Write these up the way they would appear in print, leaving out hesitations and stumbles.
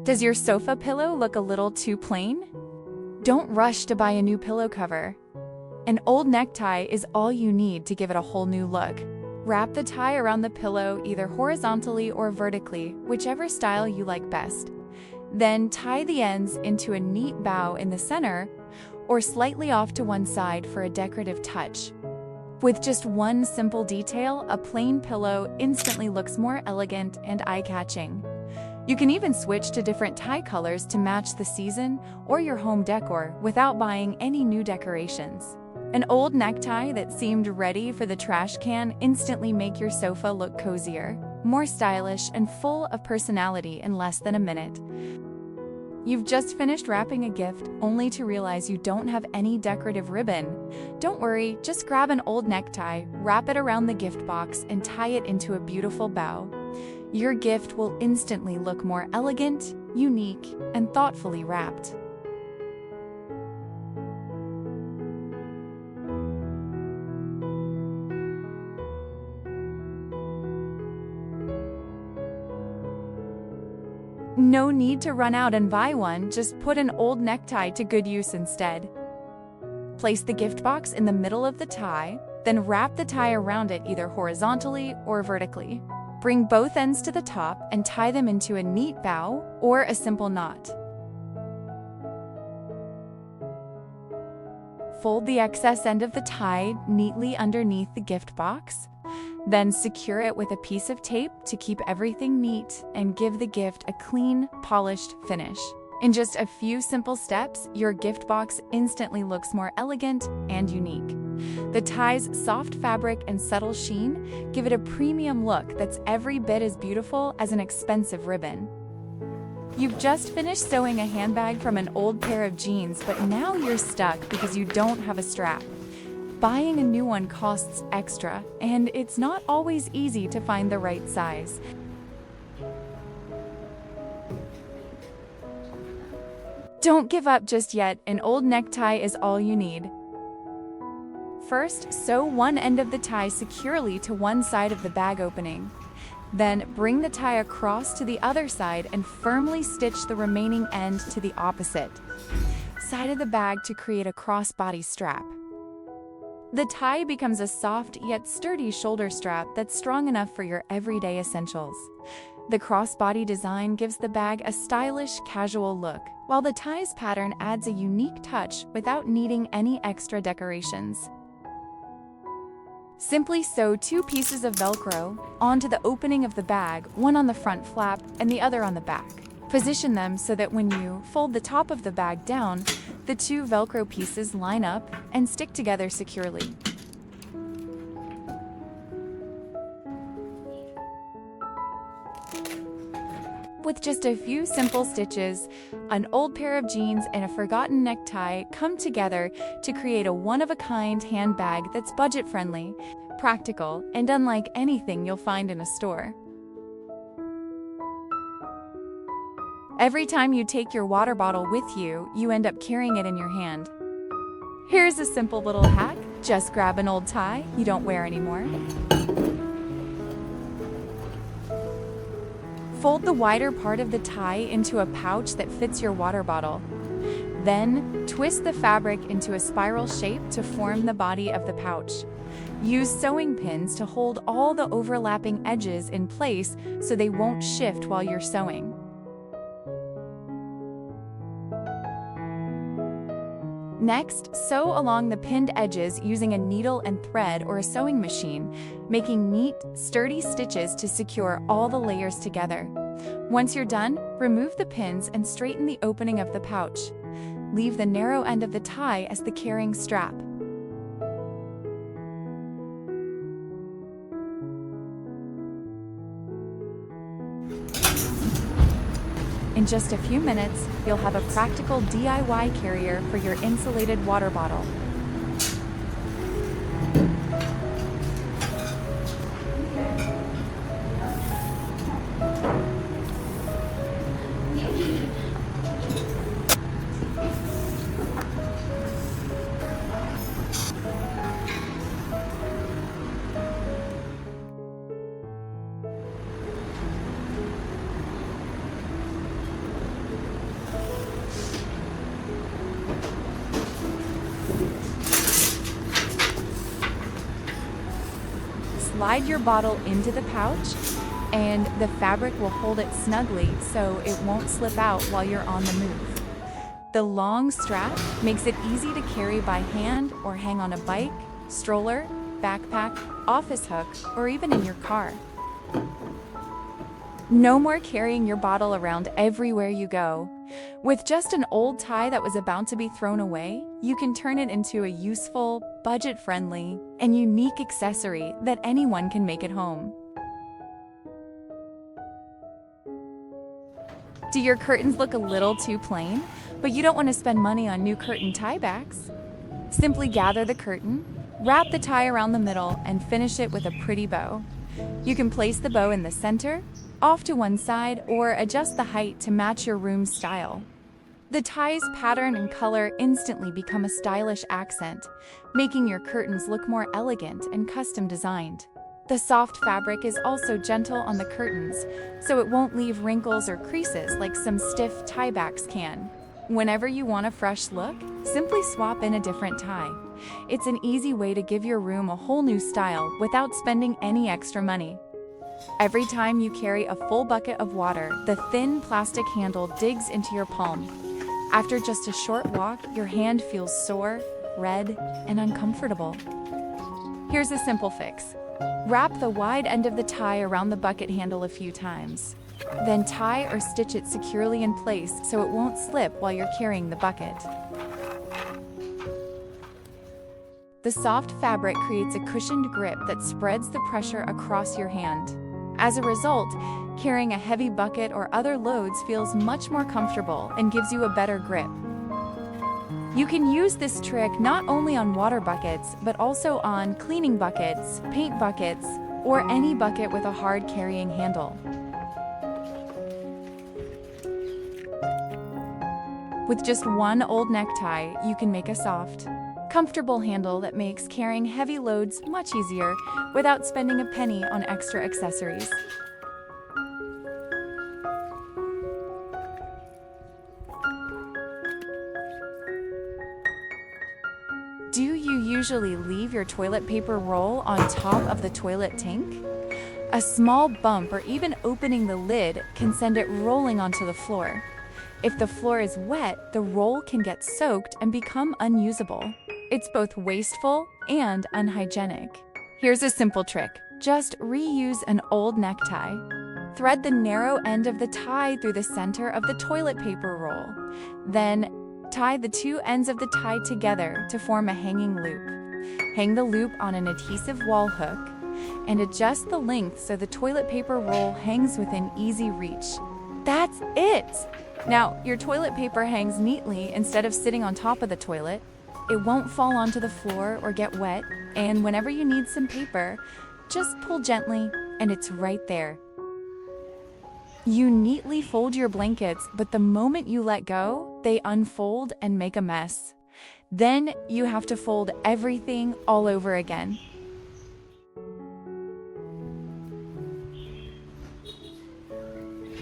Does your sofa pillow look a little too plain? Don't rush to buy a new pillow cover. An old necktie is all you need to give it a whole new look. Wrap the tie around the pillow either horizontally or vertically, whichever style you like best. Then tie the ends into a neat bow in the center or slightly off to one side for a decorative touch. With just one simple detail, a plain pillow instantly looks more elegant and eye-catching. You can even switch to different tie colors to match the season or your home decor without buying any new decorations. An old necktie that seemed ready for the trash can instantly make your sofa look cozier, more stylish, and full of personality in less than a minute. You've just finished wrapping a gift only to realize you don't have any decorative ribbon. Don't worry, just grab an old necktie, wrap it around the gift box, and tie it into a beautiful bow. Your gift will instantly look more elegant, unique, and thoughtfully wrapped. No need to run out and buy one, just put an old necktie to good use instead. Place the gift box in the middle of the tie, then wrap the tie around it either horizontally or vertically. Bring both ends to the top and tie them into a neat bow or a simple knot. Fold the excess end of the tie neatly underneath the gift box. Then secure it with a piece of tape to keep everything neat and give the gift a clean, polished finish. In just a few simple steps, your gift box instantly looks more elegant and unique. The tie's soft fabric and subtle sheen give it a premium look that's every bit as beautiful as an expensive ribbon. You've just finished sewing a handbag from an old pair of jeans, but now you're stuck because you don't have a strap. Buying a new one costs extra, and it's not always easy to find the right size. Don't give up just yet, an old necktie is all you need. First, sew one end of the tie securely to one side of the bag opening. Then, bring the tie across to the other side and firmly stitch the remaining end to the opposite side of the bag to create a crossbody strap. The tie becomes a soft yet sturdy shoulder strap that's strong enough for your everyday essentials. The crossbody design gives the bag a stylish, casual look, while the tie's pattern adds a unique touch without needing any extra decorations. Simply sew 2 pieces of Velcro onto the opening of the bag, one on the front flap and the other on the back. Position them so that when you fold the top of the bag down, the 2 Velcro pieces line up and stick together securely. With just a few simple stitches, an old pair of jeans and a forgotten necktie come together to create a one-of-a-kind handbag that's budget-friendly, practical, and unlike anything you'll find in a store. Every time you take your water bottle with you, you end up carrying it in your hand. Here's a simple little hack. Just grab an old tie you don't wear anymore. Fold the wider part of the tie into a pouch that fits your water bottle. Then, twist the fabric into a spiral shape to form the body of the pouch. Use sewing pins to hold all the overlapping edges in place so they won't shift while you're sewing. Next, sew along the pinned edges using a needle and thread or a sewing machine, making neat, sturdy stitches to secure all the layers together. Once you're done, remove the pins and straighten the opening of the pouch. Leave the narrow end of the tie as the carrying strap. In just a few minutes, you'll have a practical DIY carrier for your insulated water bottle. slide your bottle into the pouch, and the fabric will hold it snugly so it won't slip out while you're on the move. The long strap makes it easy to carry by hand or hang on a bike, stroller, backpack, office hook, or even in your car. No more carrying your bottle around everywhere you go. With just an old tie that was about to be thrown away, you can turn it into a useful, budget-friendly, and unique accessory that anyone can make at home. Do your curtains look a little too plain, but you don't want to spend money on new curtain tiebacks? Simply gather the curtain, wrap the tie around the middle, and finish it with a pretty bow. You can place the bow in the center, off to one side, or adjust the height to match your room's style. The tie's pattern and color instantly become a stylish accent, making your curtains look more elegant and custom designed. The soft fabric is also gentle on the curtains, so it won't leave wrinkles or creases like some stiff tiebacks can. Whenever you want a fresh look, simply swap in a different tie. It's an easy way to give your room a whole new style without spending any extra money. Every time you carry a full bucket of water, the thin plastic handle digs into your palm. After just a short walk, your hand feels sore, red, and uncomfortable. Here's a simple fix. Wrap the wide end of the tie around the bucket handle a few times. Then tie or stitch it securely in place so it won't slip while you're carrying the bucket. The soft fabric creates a cushioned grip that spreads the pressure across your hand. As a result, carrying a heavy bucket or other loads feels much more comfortable and gives you a better grip. You can use this trick not only on water buckets, but also on cleaning buckets, paint buckets, or any bucket with a hard carrying handle. With just one old necktie, you can make a soft, comfortable handle that makes carrying heavy loads much easier without spending a penny on extra accessories. Do you usually leave your toilet paper roll on top of the toilet tank? A small bump or even opening the lid can send it rolling onto the floor. If the floor is wet, the roll can get soaked and become unusable. It's both wasteful and unhygienic. Here's a simple trick. Just reuse an old necktie. Thread the narrow end of the tie through the center of the toilet paper roll. Then, tie the two ends of the tie together to form a hanging loop. Hang the loop on an adhesive wall hook and adjust the length so the toilet paper roll hangs within easy reach. That's it! Now, your toilet paper hangs neatly instead of sitting on top of the toilet. It won't fall onto the floor or get wet, and whenever you need some paper, just pull gently and it's right there. You neatly fold your blankets, but the moment you let go, they unfold and make a mess. Then you have to fold everything all over again.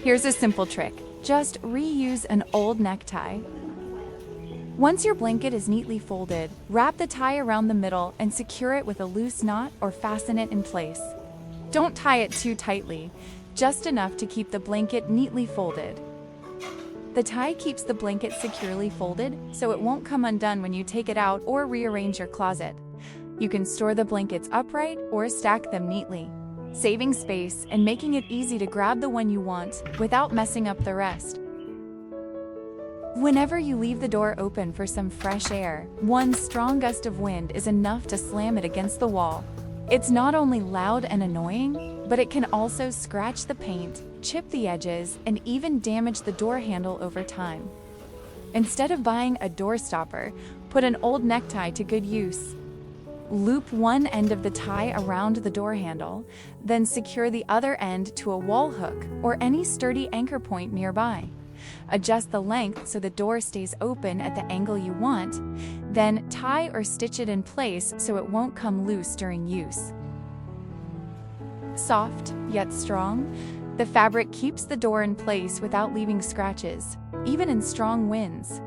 Here's a simple trick. Just reuse an old necktie. Once your blanket is neatly folded, wrap the tie around the middle and secure it with a loose knot or fasten it in place. Don't tie it too tightly, just enough to keep the blanket neatly folded. The tie keeps the blanket securely folded, so it won't come undone when you take it out or rearrange your closet. You can store the blankets upright or stack them neatly, saving space and making it easy to grab the one you want without messing up the rest. Whenever you leave the door open for some fresh air, one strong gust of wind is enough to slam it against the wall. It's not only loud and annoying, but it can also scratch the paint, chip the edges, and even damage the door handle over time. Instead of buying a door stopper, put an old necktie to good use. Loop one end of the tie around the door handle, then secure the other end to a wall hook or any sturdy anchor point nearby. Adjust the length so the door stays open at the angle you want, then tie or stitch it in place so it won't come loose during use. Soft, yet strong, the fabric keeps the door in place without leaving scratches, even in strong winds.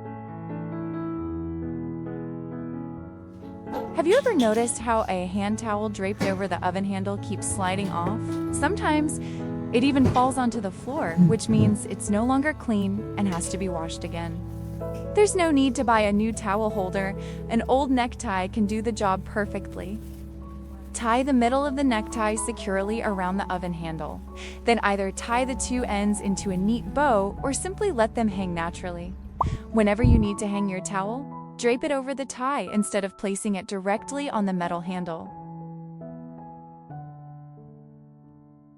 Have you ever noticed how a hand towel draped over the oven handle keeps sliding off? Sometimes it even falls onto the floor, which means it's no longer clean and has to be washed again. There's no need to buy a new towel holder. An old necktie can do the job perfectly. Tie the middle of the necktie securely around the oven handle. Then either tie the two ends into a neat bow or simply let them hang naturally. Whenever you need to hang your towel, drape it over the tie instead of placing it directly on the metal handle.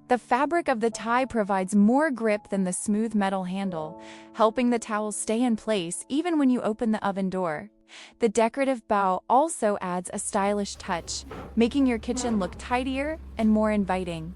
The fabric of the tie provides more grip than the smooth metal handle, helping the towel stay in place even when you open the oven door. The decorative bow also adds a stylish touch, making your kitchen look tidier and more inviting.